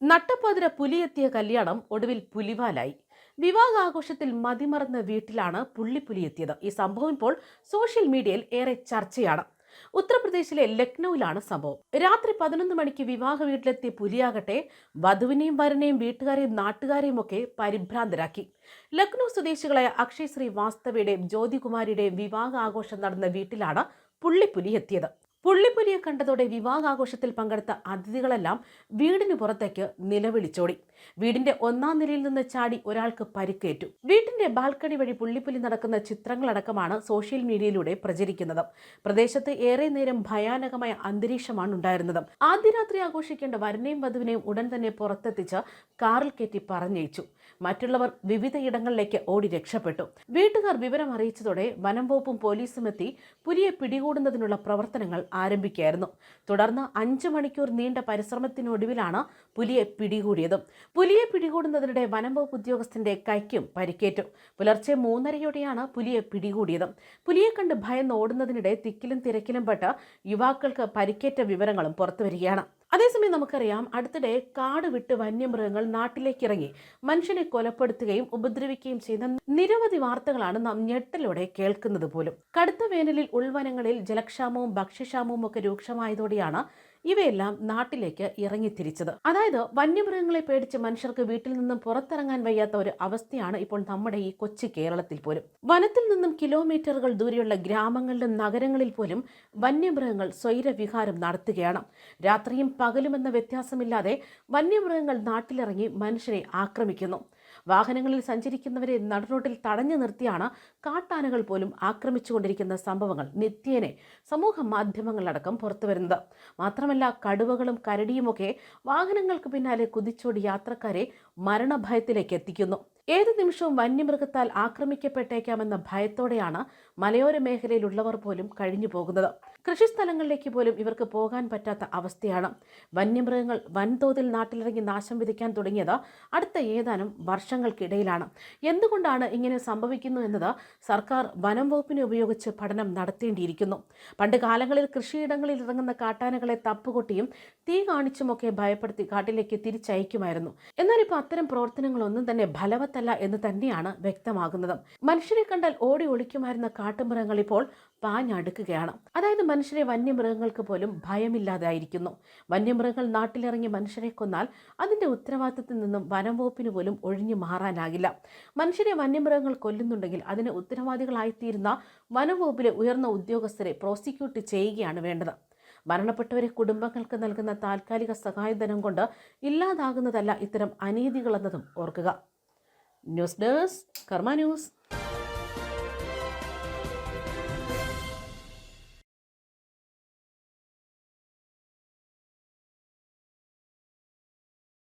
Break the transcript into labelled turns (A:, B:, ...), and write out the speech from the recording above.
A: നട്ടപ്പാതിര പുലിയെത്തിയ കല്യാണം ഒടുവിൽ പുലിവാലായി. വിവാഹാഘോഷത്തിൽ മതിമറന്ന വീട്ടിലാണ് പുള്ളിപ്പുലിയെത്തിയത്. ഈ സംഭവം ഇപ്പോൾ സോഷ്യൽ മീഡിയയിൽ ഏറെ ചർച്ചയാണ്. ഉത്തർപ്രദേശിലെ ലക്നൌവിലാണ് സംഭവം. രാത്രി 11 മണിക്ക് വിവാഹ വീട്ടിലെത്തിയ പുലിയാകട്ടെ വധുവിനെയും വരനെയും വീട്ടുകാരെയും നാട്ടുകാരെയും ഒക്കെ പരിഭ്രാന്തരാക്കി. ലക്നൌ സ്വദേശികളായ അക്ഷയ് ശ്രീവാസ്തവയുടെയും ജ്യോതികുമാരിയുടെയും വിവാഹ ആഘോഷം നടന്ന വീട്ടിലാണ് പുള്ളിപ്പുലി എത്തിയത്. പുള്ളിപ്പുലിയെ കണ്ടതോടെ വിവാഹാഘോഷത്തിൽ പങ്കെടുത്ത അതിഥികളെല്ലാം വീടിന് പുറത്തേക്ക് നിലവിളിച്ചോടി. വീടിന്റെ 1-ാം നിലയിൽ നിന്ന് ചാടി ഒരാൾക്ക് പരിക്കേറ്റു. വീട്ടിന്റെ ബാൽക്കണി വഴി പുള്ളിപ്പുലി നടക്കുന്ന ചിത്രങ്ങളടക്കമാണ് സോഷ്യൽ മീഡിയയിലൂടെ പ്രചരിക്കുന്നത്. പ്രദേശത്ത് ഏറെ നേരം ഭയാനകമായ അന്തരീക്ഷമാണ് ഉണ്ടായിരുന്നത്. ആദ്യ രാത്രി ആഘോഷിക്കേണ്ട വരനെയും വധുവിനെയും ഉടൻ തന്നെ പുറത്തെത്തിച്ച് കാറിൽ കയറ്റി പറഞ്ഞയച്ചു. മറ്റുള്ളവർ വിവിധ ഇടങ്ങളിലേക്ക് ഓടി രക്ഷപ്പെട്ടു. വീട്ടുകാർ വിവരം അറിയിച്ചതോടെ വനം വകുപ്പും പോലീസും എത്തി പുലിയെ പിടികൂടുന്നതിനുള്ള പ്രവർത്തനങ്ങൾ ആരംഭിക്കുകയായിരുന്നു. തുടർന്ന് 5 മണിക്കൂർ നീണ്ട പരിശ്രമത്തിനൊടുവിലാണ് പുലിയെ പിടികൂടിയത്. പുലിയെ പിടികൂടുന്നതിനിടെ വനം വകുപ്പ് ഉദ്യോഗസ്ഥന്റെ കൈക്കും പരിക്കേറ്റു. പുലർച്ചെ 3:30യോടെയാണ് പുലിയെ പിടികൂടിയത്. പുലിയെ കണ്ട് ഭയന്ന് ഓടുന്നതിനിടെ തിക്കിലും തിരക്കിലും പെട്ട് യുവാക്കൾക്ക് പരിക്കേറ്റ വിവരങ്ങളും പുറത്തുവരികയാണ്. അതേസമയം നമുക്കറിയാം, അടുത്തിടെ കാട് വിട്ട് വന്യമൃഗങ്ങൾ നാട്ടിലേക്ക് ഇറങ്ങി മനുഷ്യനെ കൊലപ്പെടുത്തുകയും ഉപദ്രവിക്കുകയും ചെയ്യുന്ന നിരവധി വാർത്തകളാണ് നാം ഞെട്ടലോടെ കേൾക്കുന്നത് പോലും. കടുത്ത വേനലിൽ ഉൾവനങ്ങളിൽ ജലക്ഷാമവും ഭക്ഷ്യക്ഷാമവും ഒക്കെ രൂക്ഷമായതോടെയാണ് ഇവയെല്ലാം നാട്ടിലേക്ക് ഇറങ്ങിത്തിരിച്ചത്. അതായത് വന്യമൃഗങ്ങളെ പേടിച്ച് മനുഷ്യർക്ക് വീട്ടിൽ നിന്നും പുറത്തിറങ്ങാൻ വയ്യാത്ത ഒരു അവസ്ഥയാണ് ഇപ്പോൾ നമ്മുടെ ഈ കൊച്ചു കേരളത്തിൽ പോലും. വനത്തിൽ നിന്നും കിലോമീറ്ററുകൾ ദൂരെയുള്ള ഗ്രാമങ്ങളിലും നഗരങ്ങളിൽ പോലും വന്യമൃഗങ്ങൾ സ്വൈരവിഹാരം നടത്തുകയാണ്. രാത്രിയും പകലുമെന്ന വ്യത്യാസമില്ലാതെ വന്യമൃഗങ്ങൾ നാട്ടിലിറങ്ങി മനുഷ്യരെ ആക്രമിക്കുന്നു. വാഹനങ്ങളിൽ സഞ്ചരിക്കുന്നവരെ നടുറോട്ടിൽ തടഞ്ഞു നിർത്തിയാണ് കാട്ടാനകൾ പോലും ആക്രമിച്ചുകൊണ്ടിരിക്കുന്ന സംഭവങ്ങൾ നിത്യേനെ സമൂഹ മാധ്യമങ്ങളിലടക്കം പുറത്തുവരുന്നത്. മാത്രമല്ല, കടുവകളും കരടിയുമൊക്കെ വാഹനങ്ങൾക്ക് പിന്നാലെ കുതിച്ചോടി യാത്രക്കാരെ മരണഭയത്തിലേക്ക് എത്തിക്കുന്നു. ഏത് നിമിഷവും വന്യമൃഗത്താൽ ആക്രമിക്കപ്പെട്ടേക്കാമെന്ന ഭയത്തോടെയാണ് മലയോര മേഖലയിലുള്ളവർ പോലും കഴിഞ്ഞു പോകുന്നത്. കൃഷിസ്ഥലങ്ങളിലേക്ക് പോലും ഇവർക്ക് പോകാൻ പറ്റാത്ത അവസ്ഥയാണ്. വന്യമൃഗങ്ങൾ വൻതോതിൽ നാട്ടിലിറങ്ങി നാശം വിധിക്കാൻ തുടങ്ങിയത് അടുത്ത ഏതാനും വർഷങ്ങൾക്കിടയിലാണ്. എന്തുകൊണ്ടാണ് ഇങ്ങനെ സംഭവിക്കുന്നു എന്നത് സർക്കാർ വനം വകുപ്പിനെ ഉപയോഗിച്ച് പഠനം നടത്തേണ്ടിയിരിക്കുന്നു. പണ്ട് കാലങ്ങളിൽ കൃഷിയിടങ്ങളിൽ ഇറങ്ങുന്ന കാട്ടാനകളെ തപ്പുകൊട്ടിയും തീ കാണിച്ചുമൊക്കെ ഭയപ്പെടുത്തി കാട്ടിലേക്ക് തിരിച്ചയക്കുമായിരുന്നു. എന്നാൽ ഇപ്പോൾ അത്തരം പ്രവർത്തനങ്ങളൊന്നും തന്നെ ഫലവത്തല്ല എന്ന് തന്നെയാണ് വ്യക്തമാകുന്നത്. മനുഷ്യരെ കണ്ടാൽ ഓടി ഒളിക്കുമായിരുന്ന കാട്ടുമൃഗങ്ങൾ ഇപ്പോൾ പാഞ്ഞടുക്കുകയാണ്. അതായത് മനുഷ്യരെ വന്യമൃഗങ്ങൾക്ക് പോലും ഭയമില്ലാതായിരിക്കുന്നു. വന്യമൃഗങ്ങൾ നാട്ടിലിറങ്ങി മനുഷ്യരെ കൊന്നാൽ അതിന്റെ ഉത്തരവാദിത്തത്തിൽ നിന്നും വനം വകുപ്പിന് പോലും ഒഴിഞ്ഞു മാറാനാകില്ല. മനുഷ്യരെ വന്യമൃഗങ്ങൾ കൊല്ലുന്നുണ്ടെങ്കിൽ അതിന് ഉത്തരവാദികളായിത്തീരുന്ന വനം വകുപ്പിലെ ഉയർന്ന ഉദ്യോഗസ്ഥരെ പ്രോസിക്യൂട്ട് ചെയ്യുകയാണ് വേണ്ടത്. മരണപ്പെട്ടവരെ കുടുംബങ്ങൾക്ക് നൽകുന്ന താൽക്കാലിക സഹായധനം കൊണ്ട് ഇല്ലാതാകുന്നതല്ല ഇത്തരം അനീതികളെന്നതും ഓർക്കുക. ന്യൂസ് ഡെസ്ക് കർമ്മ ന്യൂസ്.